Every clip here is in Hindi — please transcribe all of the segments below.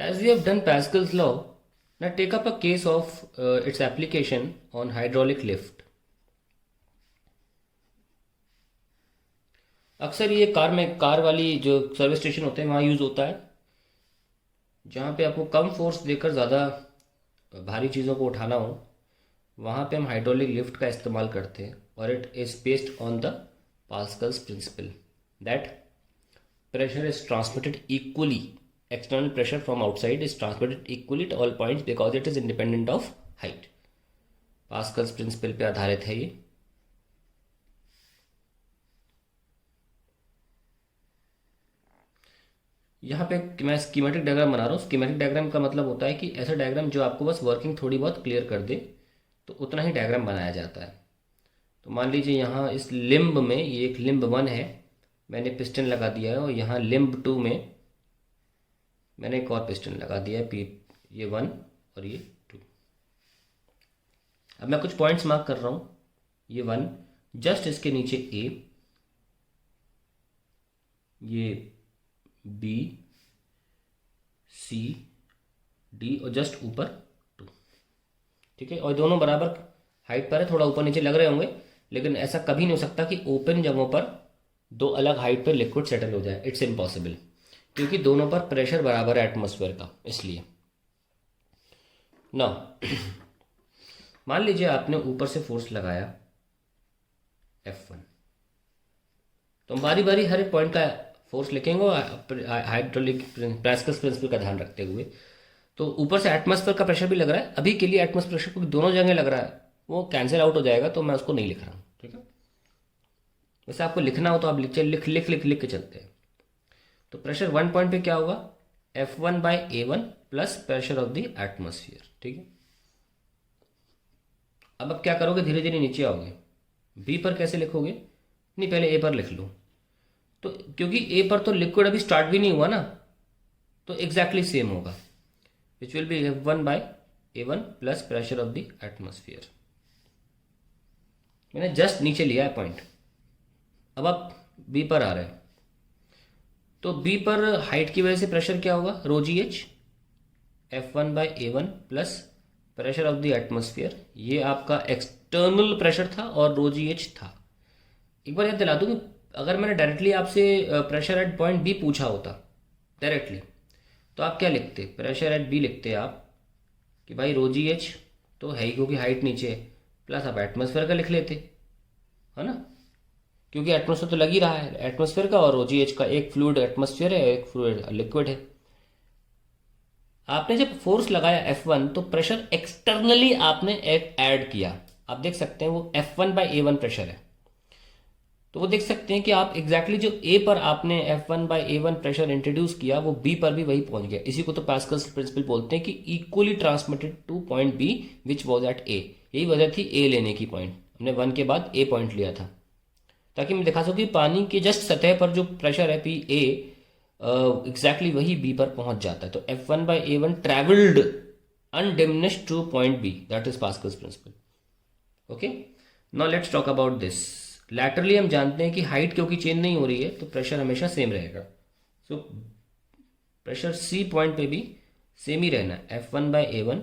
As we have done Pascal's law, now take up a case of its application on hydraulic lift. अक्सर ये कार वाली जो सर्विस स्टेशन होते हैं वहाँ यूज़ होता है, जहाँ पे आपको कम फोर्स देकर ज़्यादा भारी चीज़ों को उठाना हो, वहाँ पे हम हाइड्रोलिक लिफ्ट का इस्तेमाल करते हैं और it is based on the Pascal's principle that pressure is transmitted equally. External pressure from outside is transmitted equally to all points because it is independent of height. Pascal's principle पे आधारित है ये. यहाँ पे मैं स्कीमेटिक डायग्राम बना रहा हूँ. स्कीमेटिक डायग्राम का मतलब होता है कि ऐसा डायग्राम जो आपको बस वर्किंग थोड़ी बहुत क्लियर कर दे, तो उतना ही डायग्राम बनाया जाता है. तो मान लीजिए यहाँ इस लिम्ब में, ये एक लिम्ब 1 है, मैंने पिस्टन लगा दिया है, और यहाँ लिम्ब 2 में मैंने एक और पिस्टन लगा दिया है, ये 1 और ये 2. अब मैं कुछ पॉइंट्स मार्क कर रहा हूँ. ये 1, जस्ट इसके नीचे A, ये B, C, D और जस्ट ऊपर 2. ठीक है, और दोनों बराबर हाइट पर है. थोड़ा ऊपर नीचे लग रहे होंगे, लेकिन ऐसा कभी नहीं हो सकता कि ओपन जगहों पर दो अलग हाइट पर लिक्विड सेटल हो जाए. इट्स इम्पॉसिबल, क्योंकि दोनों पर प्रेशर बराबर है एटमॉस्फेयर का. इसलिए ना मान लीजिए आपने ऊपर से फोर्स लगाया F1, तो हम बारी बारी हर एक पॉइंट का फोर्स लिखेंगे हाइड्रोलिक पास्कल्स प्रिंसिपल का ध्यान रखते हुए. तो ऊपर से एटमॉस्फेयर का प्रेशर भी लग रहा है. अभी के लिए एटमॉस्फेयर प्रेशर को दोनों जगह लग रहा है, वो कैंसिल आउट हो जाएगा, तो मैं उसको नहीं लिख रहा हूँ. ठीक है, वैसे आपको लिखना हो तो आप लिख के चलते हैं. तो प्रेशर 1 पॉइंट पे क्या होगा, F1/A1 plus pressure of the atmosphere. ठीक है, अब आप क्या करोगे, धीरे धीरे नीचे आओगे. बी पर कैसे लिखोगे, नहीं पहले ए पर लिख लो. तो क्योंकि ए पर तो लिक्विड अभी स्टार्ट भी नहीं हुआ ना, तो एग्जैक्टली सेम होगा, which will be F1/A1 plus pressure of the atmosphere. मैंने जस्ट नीचे लिया है पॉइंट. अब आप बी पर आ रहे हैं, तो बी पर हाइट की वजह से प्रेशर क्या होगा, ρgh, F1/A1 plus pressure of the atmosphere. ये आपका एक्सटर्नल प्रेशर था और ρgh था. एक बार याद दिला दूं कि अगर मैंने डायरेक्टली आपसे प्रेशर एट पॉइंट बी पूछा होता डायरेक्टली, तो आप क्या लिखते, प्रेशर एट बी लिखते आप कि भाई ρgh तो है ही क्योंकि हाइट नीचे है, प्लस आप एटमॉस्फेयर का लिख लेते, है ना, क्योंकि एटमॉस्फेयर तो लग ही रहा है एटमॉस्फेयर का, और OGH का एक फ्लूइड एटमॉस्फेयर है, एक फ्लूइड लिक्विड है. आपने जब फोर्स लगाया F1, तो प्रेशर एक्सटर्नली आपने एक ऐड किया. आप देख सकते हैं वो F1/A1 प्रेशर है. तो वो देख सकते हैं कि आप एग्जैक्टली जो A पर आपने F1/A1 प्रेशर इंट्रोड्यूस किया, वो B पर भी वही पहुंच गया. इसी को तो पास्कल्स प्रिंसिपल बोलते हैं कि equally transmitted two point B which was at A. यही वजह थी A लेने की पॉइंट. हमने 1 के बाद A पॉइंट लिया था, ताकि मैं दिखा सकूँ कि पानी के जस्ट सतह पर जो प्रेशर है पी ए एग्जैक्टली वही बी पर पहुंच जाता है. तो F1/A1 travelled undiminished to point B. That is Pascal's principle. Okay, now let's talk about this. Laterally हम जानते हैं कि हाइट क्योंकि चेंज नहीं हो रही है, तो प्रेशर हमेशा सेम रहेगा. सो प्रेशर सी पॉइंट पे भी सेम ही रहना है, F1/A1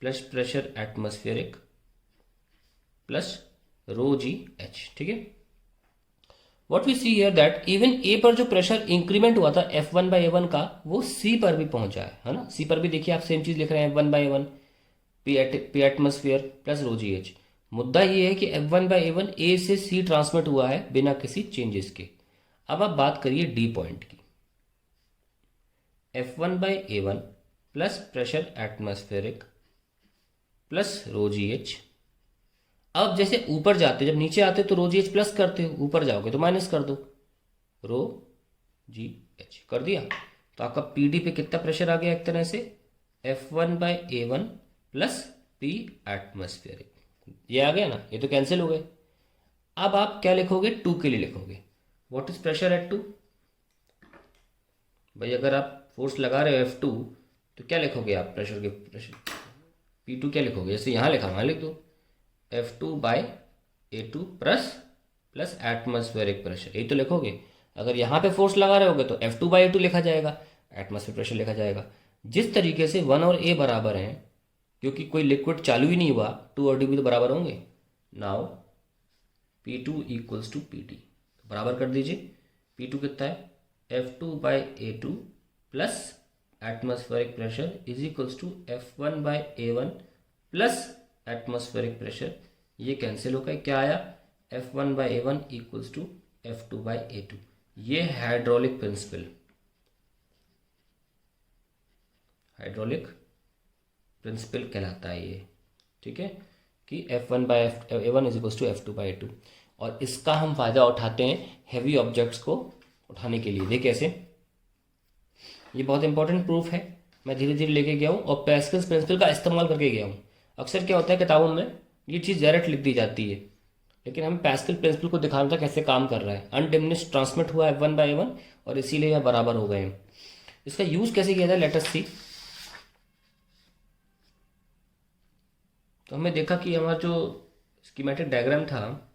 plus pressure atmospheric plus ρgh. ठीक है, what we see here that even A पर जो प्रेशर इंक्रीमेंट हुआ था F1/A1 का, वो सी पर भी पहुंचा है ना. सी पर भी देखिए आप सेम चीज लिख रहे हैं, F1/A1 P atmosphere plus ρgh. मुद्दा ये है कि F1/A1 ए से सी ट्रांसमिट हुआ है बिना किसी चेंजेस के. अब आप बात करिए डी पॉइंट की, F1/A1 plus pressure atmospheric plus ρgh. अब जैसे ऊपर जाते, जब नीचे आते तो ρgh प्लस करते हो, ऊपर जाओगे तो माइनस कर दो, ρgh कर दिया. तो आपका पीडी पे कितना प्रेशर आ गया, एक तरह से F1/A1 प्लस पी एटमॉस्फेरिक. ये आ गया ना, ये तो कैंसिल हो गए. अब आप क्या लिखोगे, 2 के लिए लिखोगे. What is pressure at 2? भाई अगर आप फोर्स लगा रहे हो F2, तो क्या लिखोगे आप, प्रेशर के प्रेशर P2 क्या लिखोगे, जैसे यहाँ लिखा वहाँ लिख दो, F2/A2 प्लस एटमॉस्फेरिक प्रेशर. यही तो लिखोगे. अगर यहाँ पे फोर्स लगा रहे होगे तो F2/A2 लिखा जाएगा, एटमॉस्फेरिक प्रेशर लिखा जाएगा. जिस तरीके से 1 और a बराबर हैं, क्योंकि कोई लिक्विड चालू ही नहीं हुआ, 2 और d भी तो बराबर होंगे। Now P2 equals to Pd, बराबर कर दीजिए। P2 कितना है, F2/A2 plus atmospheric pressure is equals to F1/A1 plus atmospheric pressure. ये कैंसिल होकर क्या आया, F1/A1 इक्वल्स टू F2/A2। ये हाइड्रोलिक प्रिंसिपल, हाइड्रोलिक प्रिंसिपल कहलाता है ये, ठीक है, कि F1/A1 is equals to F2/A2। और इसका हम फायदा उठाते हैं हैवी ऑब्जेक्ट्स को उठाने के लिए। देखिए कैसे, ये बहुत इंपॉर्टेंट प्रूफ है, मैं धीरे धीरे लेके गया हूँ और पैस्कल्स प्रिंसिपल का इस्तेमाल करके गया हूँ। अक्सर क्या होता है किताबों में ये चीज़ डायरेक्ट लिख दी जाती है, लेकिन हमें पैस्कल प्रिंसिपल को दिखाना था कैसे काम कर रहा है। अनडिमिनिश्ड ट्रांसमिट हुआ F1/A1 और इसीलिए यह बराबर हो गए हैं। इसका यूज़ कैसे किया जाए, लेट अस सी। तो हमें देखा कि हमारा जो स्कीमेटिक डायग्राम था,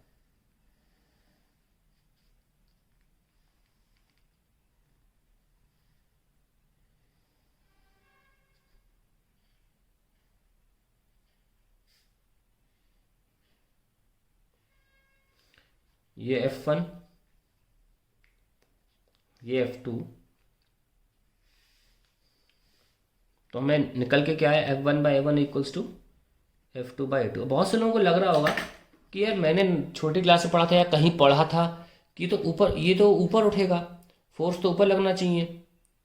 ये F1, ये F2, तो हमें निकल के क्या है, F1/A1 इक्वल्स टू F2/A2। बहुत से लोगों को लग रहा होगा कि यार मैंने छोटी क्लास से पढ़ा था या कहीं पढ़ा था कि तो ऊपर, ये तो ऊपर उठेगा, फोर्स तो ऊपर लगना चाहिए,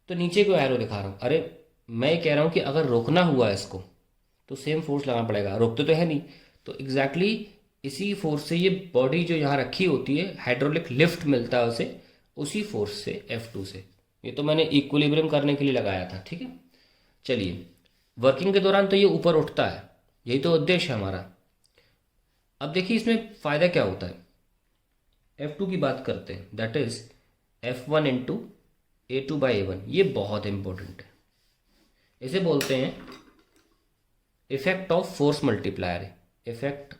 तो नीचे क्यों एरो दिखा रहा हूँ। अरे मैं कह रहा हूँ कि अगर रोकना हुआ इसको तो सेम फोर्स लगाना पड़ेगा, रोकते तो है नहीं। तो एग्जैक्टली इसी फोर्स से ये बॉडी जो यहाँ रखी होती है, हाइड्रोलिक लिफ्ट मिलता है उसे, उसी फोर्स से F2 से। ये तो मैंने इक्विलिब्रियम करने के लिए लगाया था, ठीक है। चलिए, वर्किंग के दौरान तो ये ऊपर उठता है, यही तो उद्देश्य है हमारा। अब देखिए इसमें फ़ायदा क्या होता है, F2 की बात करते हैं, that is F1 into A2/A1। ये बहुत इंपॉर्टेंट है, इसे बोलते हैं effect of force multiplier, effect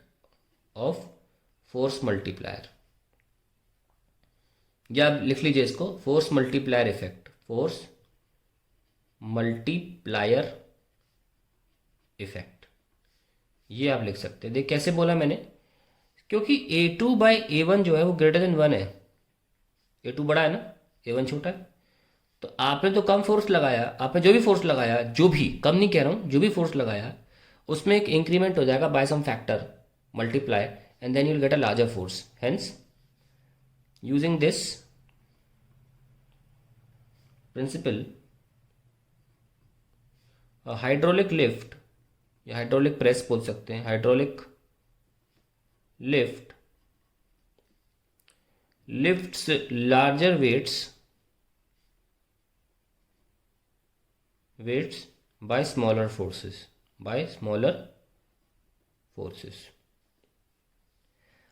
of force multiplier, या आप लिख लीजिए इसको force multiplier effect, force multiplier effect, ये आप लिख सकते हैं। देख कैसे बोला मैंने, क्योंकि A2/A1 जो है वो ग्रेटर देन 1 है। A2 बड़ा है ना, A1 छोटा है, तो आपने तो कम फोर्स लगाया, आपने जो भी फोर्स लगाया, जो भी, कम नहीं कह रहा हूँ, जो भी फोर्स लगाया उसमें एक इंक्रीमेंट हो जाएगा by some factor, multiply, and then you will get a larger force. Hence using this principle, hydraulic lift या हाइड्रोलिक प्रेस बोल सकते हैं, hydraulic lift lifts larger weights by smaller forces,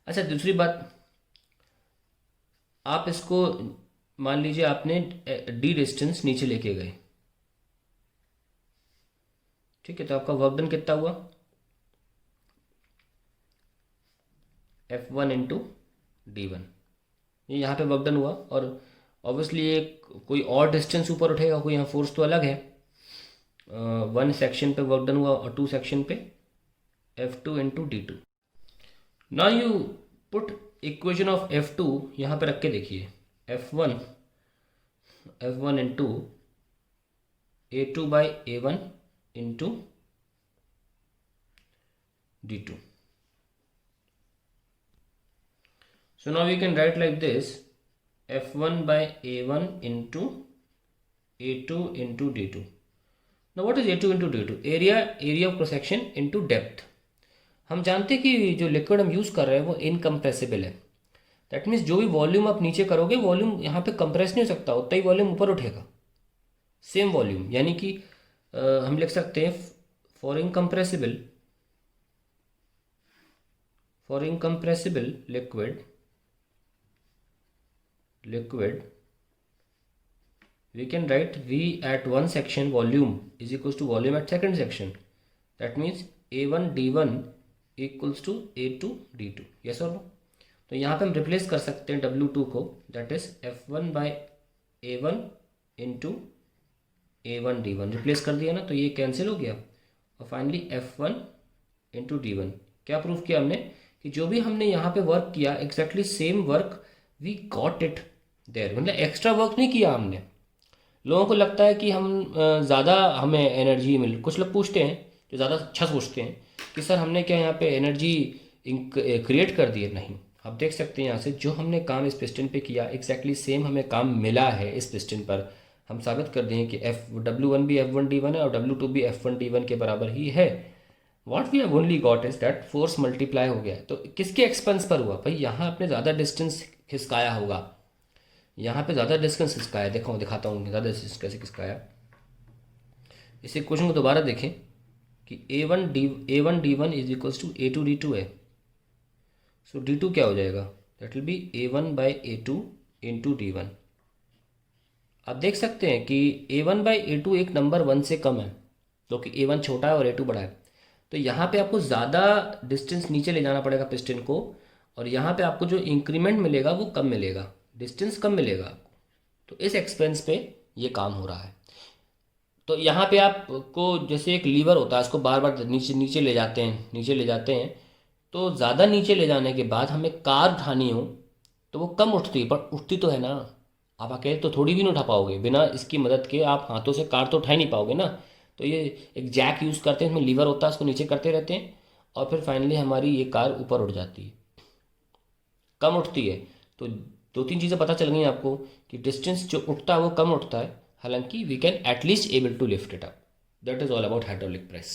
अच्छा दूसरी बात, आप इसको मान लीजिए आपने d डिस्टेंस नीचे लेके गए, ठीक है, तो आपका वर्क डन कितना हुआ, F1 इंटू D1। ये यहाँ पे वर्क डन हुआ, और ऑब्वियसली ये कोई और डिस्टेंस ऊपर उठेगा, कोई यहाँ फोर्स तो अलग है। 1 सेक्शन पे वर्क डन हुआ और 2 सेक्शन पे F2 into D2। Now you put equation of F2 यहाँ पे रख के देखिए, F1 into A2/A1 into D2। So now we can write like this, F1/A1 into A2 into D2। Now what is A2 into D2? area of cross section into depth। हम जानते हैं कि जो लिक्विड हम यूज़ कर रहे हैं वो इनकम्प्रेसिबल है, दैट मीन्स जो भी वॉल्यूम आप नीचे करोगे, वॉल्यूम यहाँ पे कंप्रेस नहीं हो सकता, उतना ही वॉल्यूम ऊपर उठेगा, सेम वॉल्यूम। यानी कि हम लिख सकते हैं for incompressible liquid we can write V at one section volume is equals to volume at second section, that means A1 D1 equals to A2 D2, yes or no। तो यहाँ पे हम रिप्लेस कर सकते हैं W2 को, that is F1/A1 into A1 D1 replace कर दिया ना, तो ये कैंसिल हो गया और फाइनली F1 × D1। क्या प्रूफ किया हमने कि जो भी हमने यहाँ पे वर्क किया exactly same work we got it there, मतलब एक्स्ट्रा वर्क नहीं किया हमने। लोगों को लगता है कि हम ज़्यादा हमें एनर्जी मिल, कुछ लोग पूछते हैं जो ज़्यादा अच्छा सोचते हैं कि सर हमने क्या यहाँ पे एनर्जी क्रिएट कर दी है। नहीं, आप देख सकते हैं यहाँ से जो हमने काम इस पिस्टन पे किया एग्जैक्टली सेम हमें काम मिला है इस पिस्टन पर। हम साबित कर दें कि W1 भी F1 D1 है और W2 भी F1 D1 के बराबर ही है। What we have only got is that force multiply हो गया है। तो किसके एक्सपेंस पर हुआ भाई? यहाँ आपने ज़्यादा डिस्टेंस खिसकाया होगा, यहाँ पे ज़्यादा डिस्टेंस खिसकाया। दिखाता हूँ ज़्यादा डिस्टेंस कैसे खिसकाया। इस इक्वेशन को दोबारा देखें कि A1 D1 is equals to A2 D2 है। सो D2 क्या हो जाएगा? That will be A1/A2 into D1। आप देख सकते हैं कि A1/A2 एक नंबर 1 से कम है, क्योंकि A1 छोटा है और A2 बड़ा है। तो यहाँ पे आपको ज़्यादा डिस्टेंस नीचे ले जाना पड़ेगा पिस्टन को, और यहाँ पे आपको जो इंक्रीमेंट मिलेगा वो कम मिलेगा, डिस्टेंस कम मिलेगा आपको। तो इस एक्सपेंस पे ये काम हो रहा है। तो यहाँ पे आपको जैसे एक लीवर होता है, उसको बार बार नीचे नीचे ले जाते हैं, नीचे ले जाते हैं। तो ज़्यादा नीचे ले जाने के बाद हमें कार उठानी हो तो वो कम उठती है, पर उठती तो है ना। आप अकेले तो थोड़ी भी नहीं उठा पाओगे, बिना इसकी मदद के आप हाथों से कार तो उठा ही नहीं पाओगे ना। तो ये एक जैक यूज़ करते हैं, इसमें लीवर होता है, उसको नीचे करते रहते हैं और फिर फाइनली हमारी ये कार ऊपर उठ जाती है, कम उठती है। तो दो तीन चीज़ें पता चल गई आपको कि डिस्टेंस जो उठता है वो कम उठता है, हालांकि we can at least able to lift it up. That is all about hydraulic press.